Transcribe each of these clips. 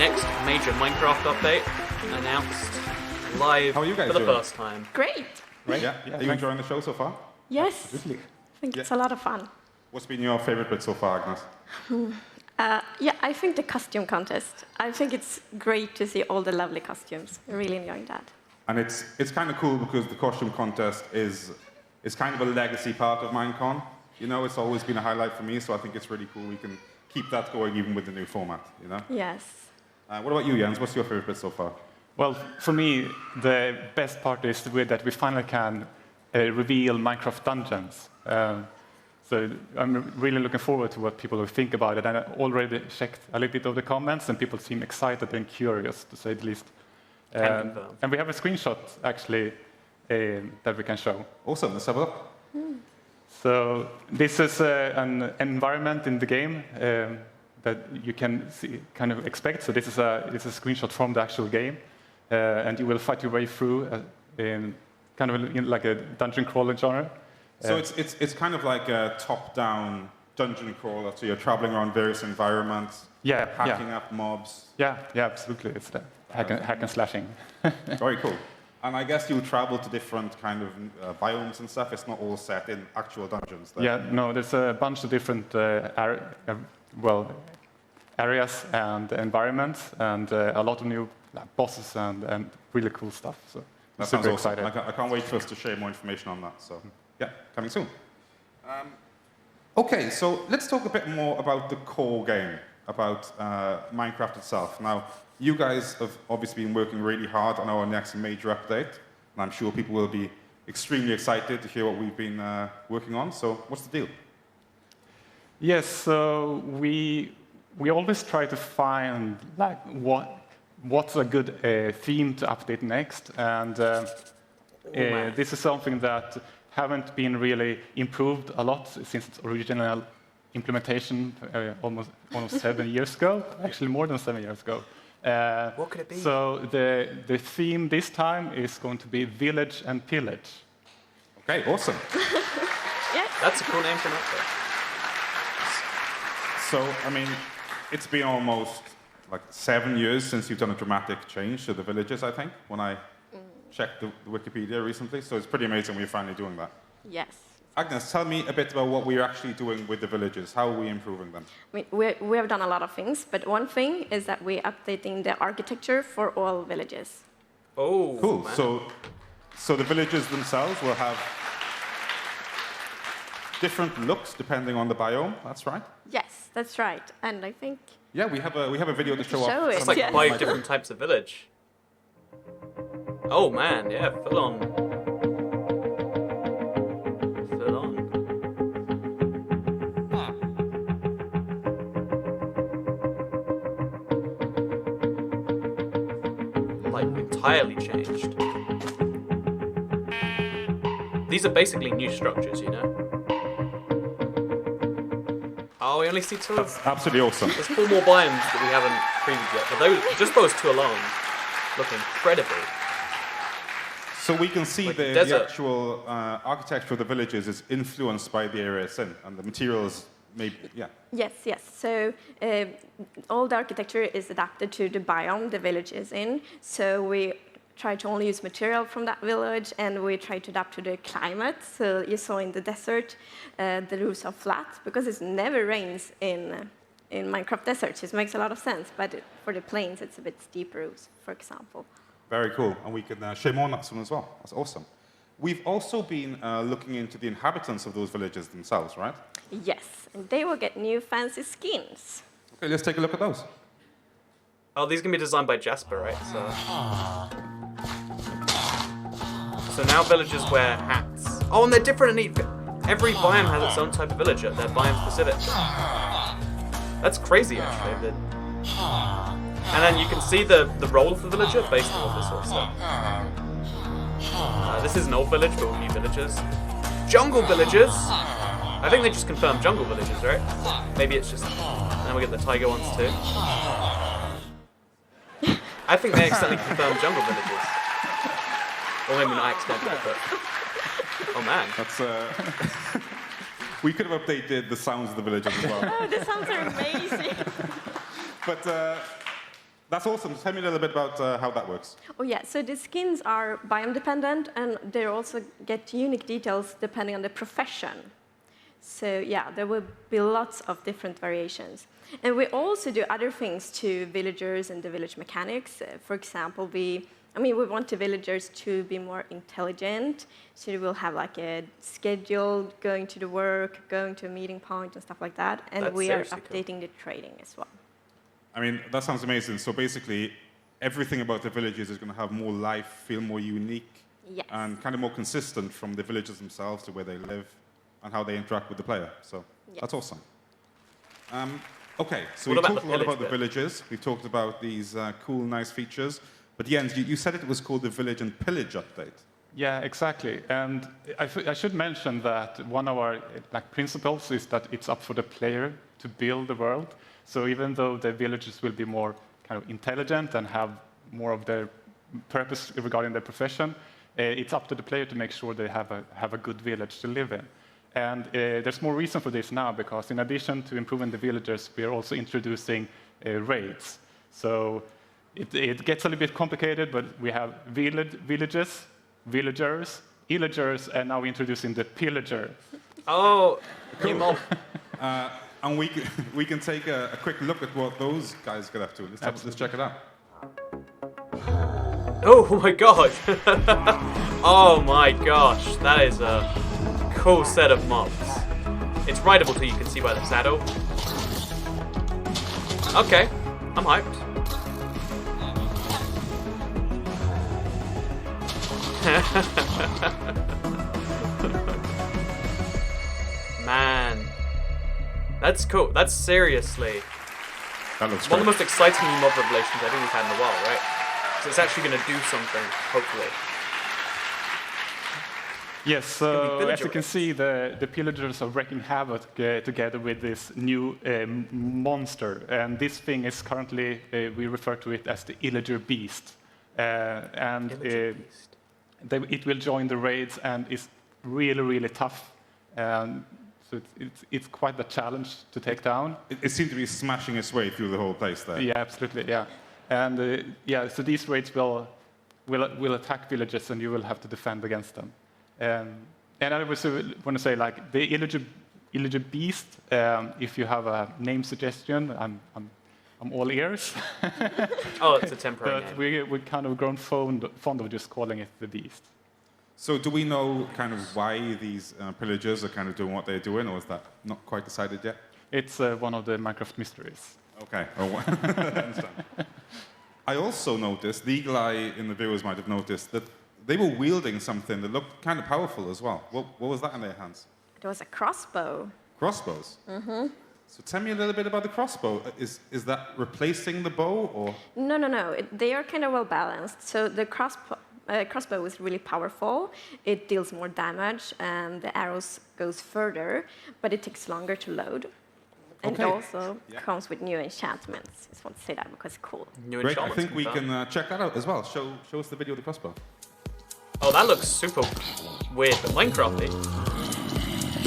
next major Minecraft update announced live How are you guys for the doing? first time. Great. Right? Yeah. Are you enjoying the show so far? Yes. Absolutely. I think it's a lot of fun. What's been your favorite bit so far, Agnes? Yeah, I think the costume contest. I think it's great to see all the lovely costumes. I'm really enjoying that. And it's kind of cool because the costume contest is kind of a legacy part of Minecon. You know, it's always been a highlight for me, so I think it's really cool we can keep that going even with the new format, you know? Yes. What about you, Jens? What's your favorite bit so far? Well, for me, the best part is that we finally can reveal Minecraft dungeons. So I'm really looking forward to what people will think about it. And I already checked a little bit of the comments, and people seem excited and curious, to say the least. And we have a screenshot, actually, that we can show. Awesome. Let's have a look. So this is an environment in the game that you can kind of expect. So this is a screenshot from the actual game, and you will fight your way through in kind of like a dungeon crawler genre. So it's kind of like a top-down dungeon crawler. So you're traveling around various environments, hacking up mobs. Yeah, absolutely. It's the hack and slashing. Very cool. And I guess you travel to different kind of biomes and stuff. It's not all set in actual dungeons. Though. Yeah, no, there's a bunch of different areas and environments, and a lot of new bosses and really cool stuff. So that super sounds awesome. excited. I can't wait for us to share more information on that. So yeah, coming soon. Okay, so let's talk a bit more about the core game, about Minecraft itself. Now, you guys have obviously been working really hard on our next major update, and I'm sure people will be extremely excited to hear what we've been working on. So what's the deal? Yes, so we always try to find like what's a good theme to update next, and this is something that haven't been really improved a lot since its original implementation almost 7 years ago, actually more than 7 years ago. What could it be? So the theme this time is going to be Village and Pillage. Okay, awesome. Yes. That's a cool name for an update. So, I mean, it's been almost like 7 years since you've done a dramatic change to the villages, I think, when I checked the Wikipedia recently. So it's pretty amazing we're finally doing that. Yes. Agnes, tell me a bit about what we're actually doing with the villages. How are we improving them? I mean, we have done a lot of things, but one thing is that we're updating the architecture for all villages. Oh, Cool. man. So the villages themselves will have different looks depending on the biome. That's right. Yes, that's right. And I think Yeah, we have a video to show Show off. it. It's like Yes. 5 different types of village. Oh man, yeah, full on. Full on. Like, entirely changed. These are basically new structures, you know? Oh, we only see 2 of That's absolutely awesome. There's 4 more biomes that we haven't previewed yet, but those, just those 2 alone look incredible. So we can see Like the desert. actual architecture of the villages is influenced by the area it's in, and the materials maybe, yeah. yes. So all the architecture is adapted to the biome the village is in. So we try to only use material from that village, and we try to adapt to the climate. So you saw in the desert, the roofs are flat because it never rains in Minecraft deserts. It makes a lot of sense, but for the plains, it's a bit steep roofs, for example. Very cool, and we can share more on that soon as well. That's awesome. We've also been looking into the inhabitants of those villages themselves, right? Yes, and they will get new fancy skins. Okay, let's take a look at those. Oh, these can be designed by Jasper, right? So now villagers wear hats. Oh, and they're different in every biome has its own type of villager. They're biome specific. That's crazy, actually. And then you can see the role of the villager based on all this sort of stuff. This is an old village, but with new villagers. Jungle villagers! I think they just confirmed jungle villagers, right? Maybe it's just... And then we get the tiger ones too. I think they accidentally confirmed jungle villagers. Or maybe not accidentally, but... Oh man. That's we could have updated the sounds of the villages as well. Oh, the sounds are amazing. But That's awesome. Tell me a little bit about how that works. Oh yeah, so the skins are biome dependent, and they also get unique details depending on the profession. So yeah, there will be lots of different variations. And we also do other things to villagers and the village mechanics. For example, we want the villagers to be more intelligent, so they will have like a schedule, going to the work, going to a meeting point and stuff like that. And That's we are seriously updating the trading as well. I mean, that sounds amazing. So basically, everything about the villages is going to have more life, feel more unique, Yes. and kind of more consistent from the villagers themselves to where they live and how they interact with the player. So Yes. that's awesome. Okay, so What we've about talked a the lot village about the bit? villages. We've talked about these cool, nice features. But Jens, you said it was called the Village and Pillage update. Yeah, exactly. And I should mention that one of our principles is that it's up for the player to build the world. So even though the villagers will be more kind of intelligent and have more of their purpose regarding their profession, it's up to the player to make sure they have a good village to live in. And there's more reason for this now, because in addition to improving the villagers, we are also introducing raids. So it gets a little bit complicated, but we have villages, villagers, illagers, and now we're introducing the pillager. Oh, Cool. And we can take a quick look at what those guys get up to. Let's check it out. oh my god. Oh my gosh, that is a cool set of mobs. It's rideable too, you can see by the saddle. Okay, I'm hyped. Man, that's cool. That's seriously That looks one of the great. most exciting new mob revelations I think we've had in a while, right? So it's actually going to do something, hopefully. Yes, so villager as you can raids. see, the pillagers are wreaking havoc together with this new monster. And this thing is currently, we refer to it as the illager beast. Illager beast. It will join the raids and is really, really tough. So it's quite a challenge to take down. It seemed to be smashing its way through the whole place there. Yeah, absolutely, yeah. And so these raids will attack villages and you will have to defend against them. And I also want to say, like, the illager beast, if you have a name suggestion, I'm all ears. Oh, it's a temporary But name. we've kind of grown fond of just calling it the beast. So do we know kind of why these pillagers are kind of doing what they're doing, or is that not quite decided yet? It's one of the Minecraft mysteries. Okay. Oh, I understand. I also noticed, the eagle eye in the viewers might have noticed, that they were wielding something that looked kind of powerful as well. What was that in their hands? It was a crossbow. Crossbows? Mm-hmm. So tell me a little bit about the crossbow. Is that replacing the bow, or? No. They are kind of well balanced. So the crossbow is really powerful. It deals more damage, and the arrows goes further, but it takes longer to load. And Okay. it also Yeah. comes with new enchantments. Just want to say that because it's cool. New Great, I enchantments think we confirmed. can check that out as well. Show us the video of the crossbow. Oh, that looks super weird, but Minecrafty.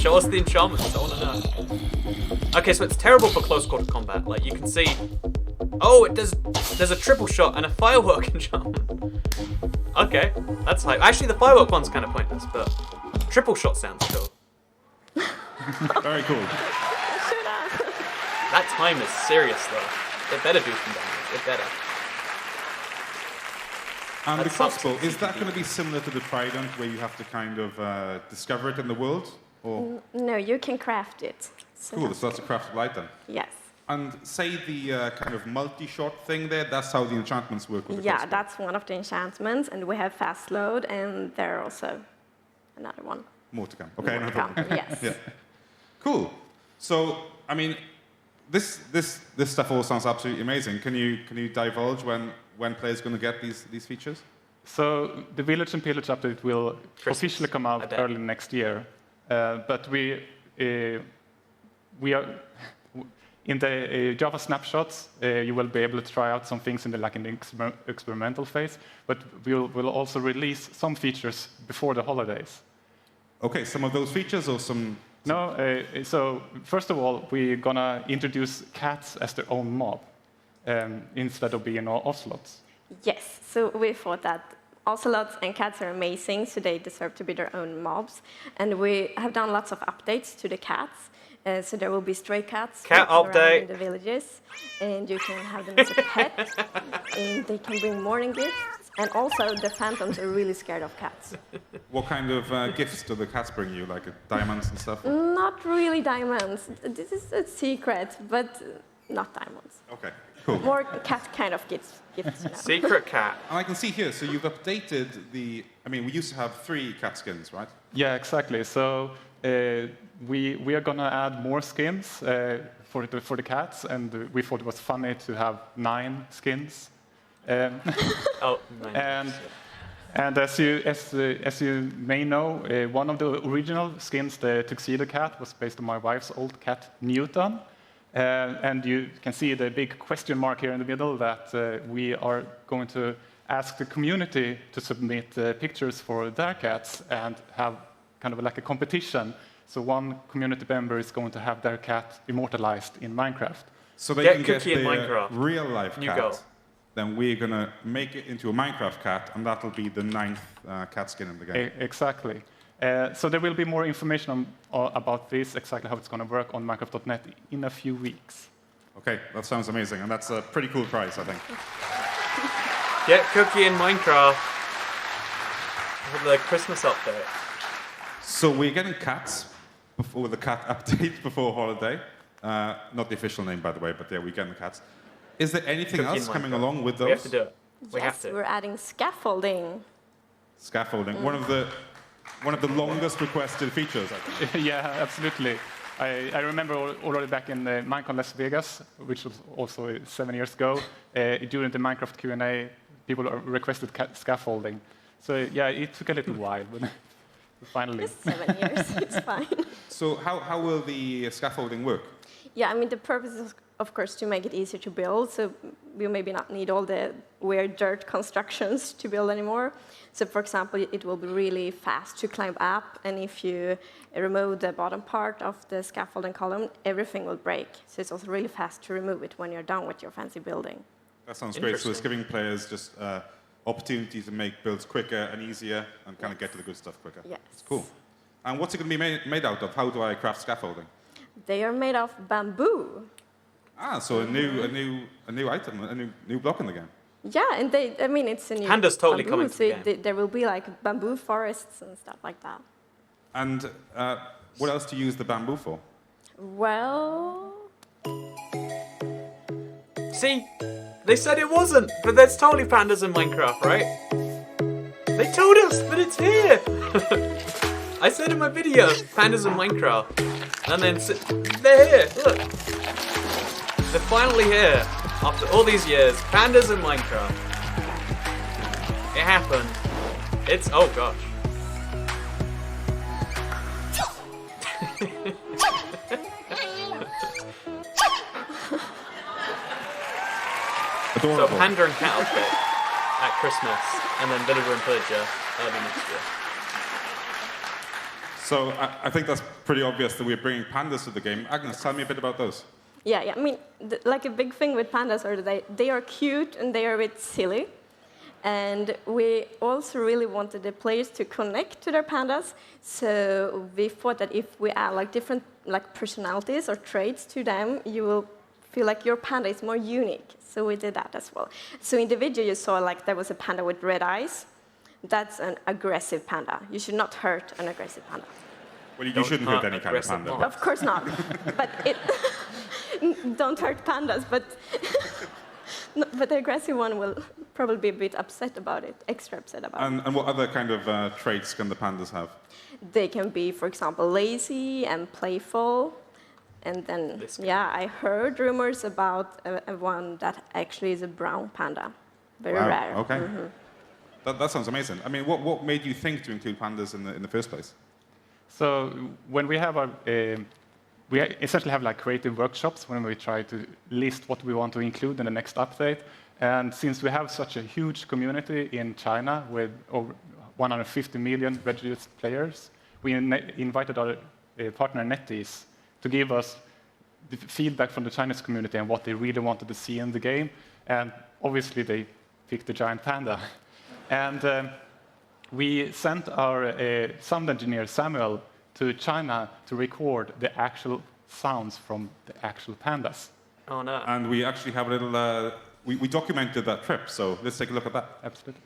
Show us the enchantments, I want to know. Okay, so it's terrible for close quarter combat. Like, you can see... Oh, there's a triple shot and a firework enchantment. Okay, that's hype. Actually, the firework one's kind of pointless, but triple shot sounds cool. Very cool. That time is serious, though. It better do some damage. It better. And the That's crossbow, something. is that going to be similar to the trident, where you have to kind of discover it in the world? Or No, you can craft it. So cool, so that's a crafted item. Yes. And say the kind of multi-shot thing there, that's how the enchantments work with the Yeah, crossbow. that's one of the enchantments, and we have fast load, and there are also another one. More to come. Okay, More no to come, problem. yes. Yeah. Cool. So, I mean, this stuff all sounds absolutely amazing. Can you divulge when players going to get these features? So the Village and Pillage update will Christmas. officially come out A day. early next year. But we are in the Java snapshots. You will be able to try out some things in the experimental phase. But we'll also release some features before the holidays. Okay, some of those features or some... No, so first of all, we're gonna introduce cats as their own mob. instead of being ocelots. Yes, so we thought that ocelots and cats are amazing, so they deserve to be their own mobs. And we have done lots of updates to the cats. So there will be stray cats Cat walking around update. in the villages, and you can have them as a pet, and they can bring morning gifts. And also, the phantoms are really scared of cats. What kind of gifts do the cats bring you, like diamonds and stuff? Not really diamonds. This is a secret, but not diamonds. Okay, cool. More cat kind of gifts. Secret cat. And I can see here, so you've updated the... I mean, we used to have 3 cat skins, right? Yeah, exactly. So we are going to add more skins for the cats, and we thought it was funny to have 9 skins. Oh, nice. And as you may know, one of the original skins, the tuxedo cat, was based on my wife's old cat Newton. And you can see the big question mark here in the middle that we are going to ask the community to submit pictures for their cats and have kind of like a competition. So one community member is going to have their cat immortalized in Minecraft. So they Get can get Cookie in the Minecraft. real-life New cat. goal. Then we're going to make it into a Minecraft cat, and that'll be the 9th cat skin in the game. Exactly. So there will be more information about this, exactly how it's going to work on Minecraft.net in a few weeks. Okay, that sounds amazing, and that's a pretty cool prize, I think. Get Cookie in Minecraft. With the Christmas update. So we're getting cats before the cat update before holiday. Not the official name, by the way, but yeah, we're getting the cats. Is there anything Cookie else in coming Minecraft. along with those? We have to do it. We have Yes, to. we're adding scaffolding. Scaffolding, one of the longest requested features, I think. Yeah, absolutely. I remember already back in Minecon Las Vegas, which was also 7 years ago, during the Minecraft Q&A, people requested scaffolding. So yeah, it took a little while, but finally. Just 7 years, it's fine. So how will the scaffolding work? Yeah, I mean, the purpose is, of course, to make it easier to build, so we maybe not need all the weird dirt constructions to build anymore. So, for example, it will be really fast to climb up, and if you remove the bottom part of the scaffolding column, everything will break. So it's also really fast to remove it when you're done with your fancy building. That sounds great. So it's giving players just opportunity to make builds quicker and easier and kind of get to the good stuff quicker. Yes. It's cool. And what's it going to be made out of? How do I craft scaffolding? They are made of bamboo. Ah, so a new item, a new block in the game. Yeah, and it's a new Pandas totally bamboo, coming to the so game. there will be like bamboo forests and stuff like that. And what else do you use the bamboo for? Well, See? They said it wasn't, but there's totally pandas in Minecraft, right? They told us that it's here! I said in my video, pandas in Minecraft. And then they're here, look. They're finally here. After all these years, pandas in Minecraft. It happened. It's, oh gosh. So Adorable. panda and cat outfit at Christmas, and then villager and pillager early next year. So I think that's pretty obvious that we're bringing pandas to the game. Agnes, tell me a bit about those. yeah, I mean, like a big thing with pandas are that they are cute and they are a bit silly. And we also really wanted the players to connect to their pandas. So we thought that if we add like different like personalities or traits to them, you will feel like your panda is more unique. So we did that as well. So in the video you saw like there was a panda with red eyes. That's an aggressive panda. You should not hurt an aggressive panda. Well, you shouldn't hurt any kind of aggressive panda. mob. Of course not. But don't hurt pandas. But the aggressive one will probably be a bit upset about it, extra upset about it. And what other kind of traits can the pandas have? They can be, for example, lazy and playful. And then, yeah, I heard rumors about one that actually is a brown panda. Very Wow, rare. okay. That sounds amazing. I mean, what made you think to include pandas in the first place? So when we have we essentially have like creative workshops when we try to list what we want to include in the next update. And since we have such a huge community in China with over 150 million registered players, we invited our partner NetEase to give us the feedback from the Chinese community and what they really wanted to see in the game. And obviously, they picked the giant panda. And we sent our sound engineer, Samuel, to China to record the actual sounds from the actual pandas. Oh, no. And we actually have a little, we documented that trip, so let's take a look at that. Absolutely.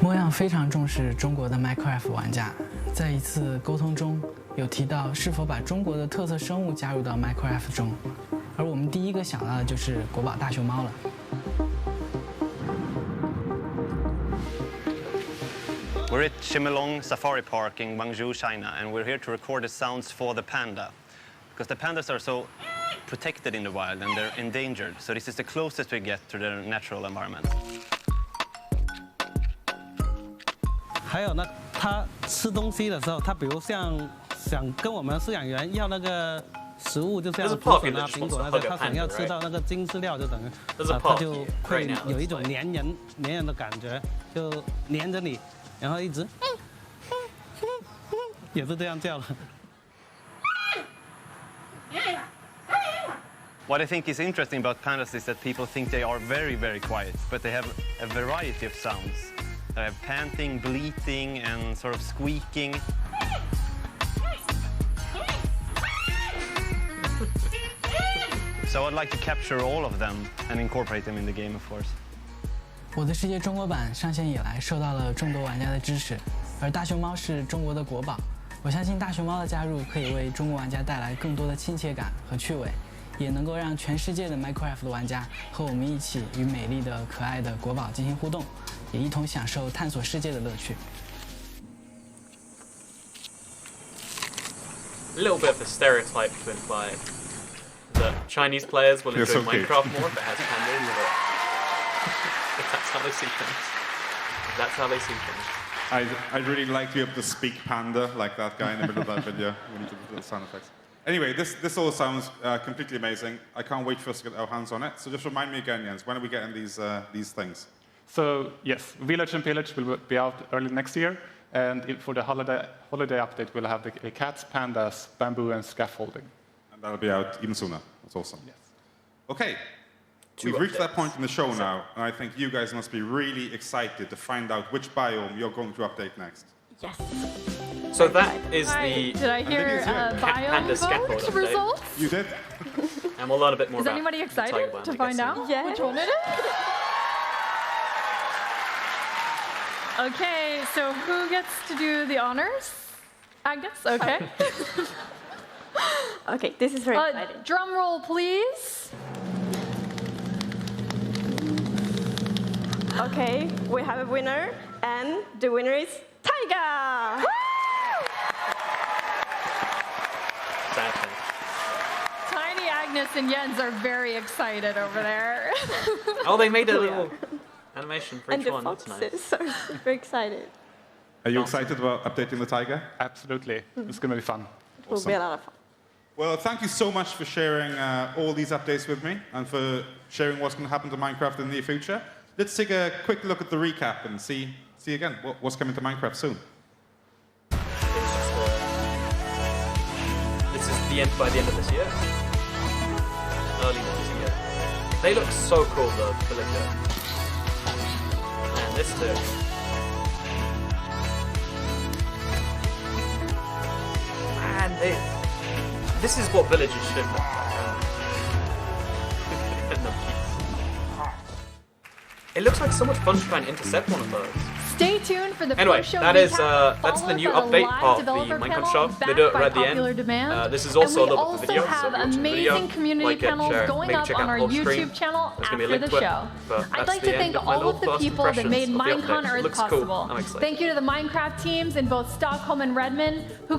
莫样非常重视中国的 Minecraft 玩家，在一次沟通中有提到是否把中国的特色生物加入到 Minecraft 中，而我们第一个想到的就是国宝大熊猫了。 We're at Chimelong Safari Park in Guangzhou, China, and we're here to record the sounds for the panda. Because the pandas are so protected in the wild and they're endangered, so this is the closest we get to their natural environment. 还有呢，它吃东西的时候，它比如像想跟我们饲养员要那个食物，就像竹笋啊、苹果那些，它想要吃到那个精饲料，就等于它就会有一种粘人的感觉，就粘着你，然后一直也是这样叫的。 What I think is interesting about pandas is that people think they are very, very quiet, but they have a variety of sounds. They have panting, bleating, and sort of squeaking. So I'd like to capture all of them and incorporate them in the game, of course. 我的世界中国版上线以来，受到了众多玩家的支持，而大熊猫是中国的国宝。我相信大熊猫的加入可以为中国玩家带来更多的亲切感和趣味，也能够让全世界的 Minecraft 的玩家和我们一起与美丽的、可爱的国宝进行互动，也一同享受探索世界的乐趣。 A little bit of a stereotype to imply that Chinese players will enjoy Minecraft more if it has pandas, if that's how they see things. If that's how they see things. I'd really like to be able to speak panda like that guy in the middle of that video when he did the sound effects. Anyway, this all sounds completely amazing. I can't wait for us to get our hands on it. So just remind me again, Jens, when are we getting these things? So yes, Village and Pillage will be out early next year. And for the holiday update, we'll have the cats, pandas, bamboo, and scaffolding. And that'll be out even sooner. That's awesome. Yes. Okay. We've reached that point in the show now, and I think you guys must be really excited to find out which biome you're going to update next. Yes. So that is the Did I hear Panda biome scaffold vote update. results? You did? And we'll learn a bit more Is about anybody the tiger excited biome, to I find guess. out Yes. which one it is? Okay, so who gets to do the honors? Agnes, okay. Okay, this is very exciting. Drum roll, please. Okay, we have a winner, and the winner is Tiger! Sad thing. Tiny Agnes and Jens are very excited over there. Oh, they made a little animation for And each the one. That's foxes nice. are super excited. Are you excited about updating the tiger? Absolutely. It's going to be fun. It will be a lot of fun. Well, thank you so much for sharing all these updates with me and for sharing what's going to happen to Minecraft in the near future. Let's take a quick look at the recap and see again what's coming to Minecraft soon. This is the end by the end of this year. Early next year. They look so cool, the villager. And this too. Man, this is what villages should look like. It looks like so much fun to try and intercept one of those. Stay tuned for the Anyway, post-show that is recap, that's the followed new by update live part of the developer Minecon panel shop. They backed do it by right at the popular end. demand. This is also a And we little bit of the video. also So have if you watch the video, amazing community like it, panels share, going maybe up check on out our the whole YouTube stream. channel There's gonna be a after link the to it, show. but I'd that's like the to end thank of my all little of the first people that impressions made of the Minecon update. Earth Looks cool. possible. I'm excited. Thank you to the Minecraft teams in both Stockholm and Redmond who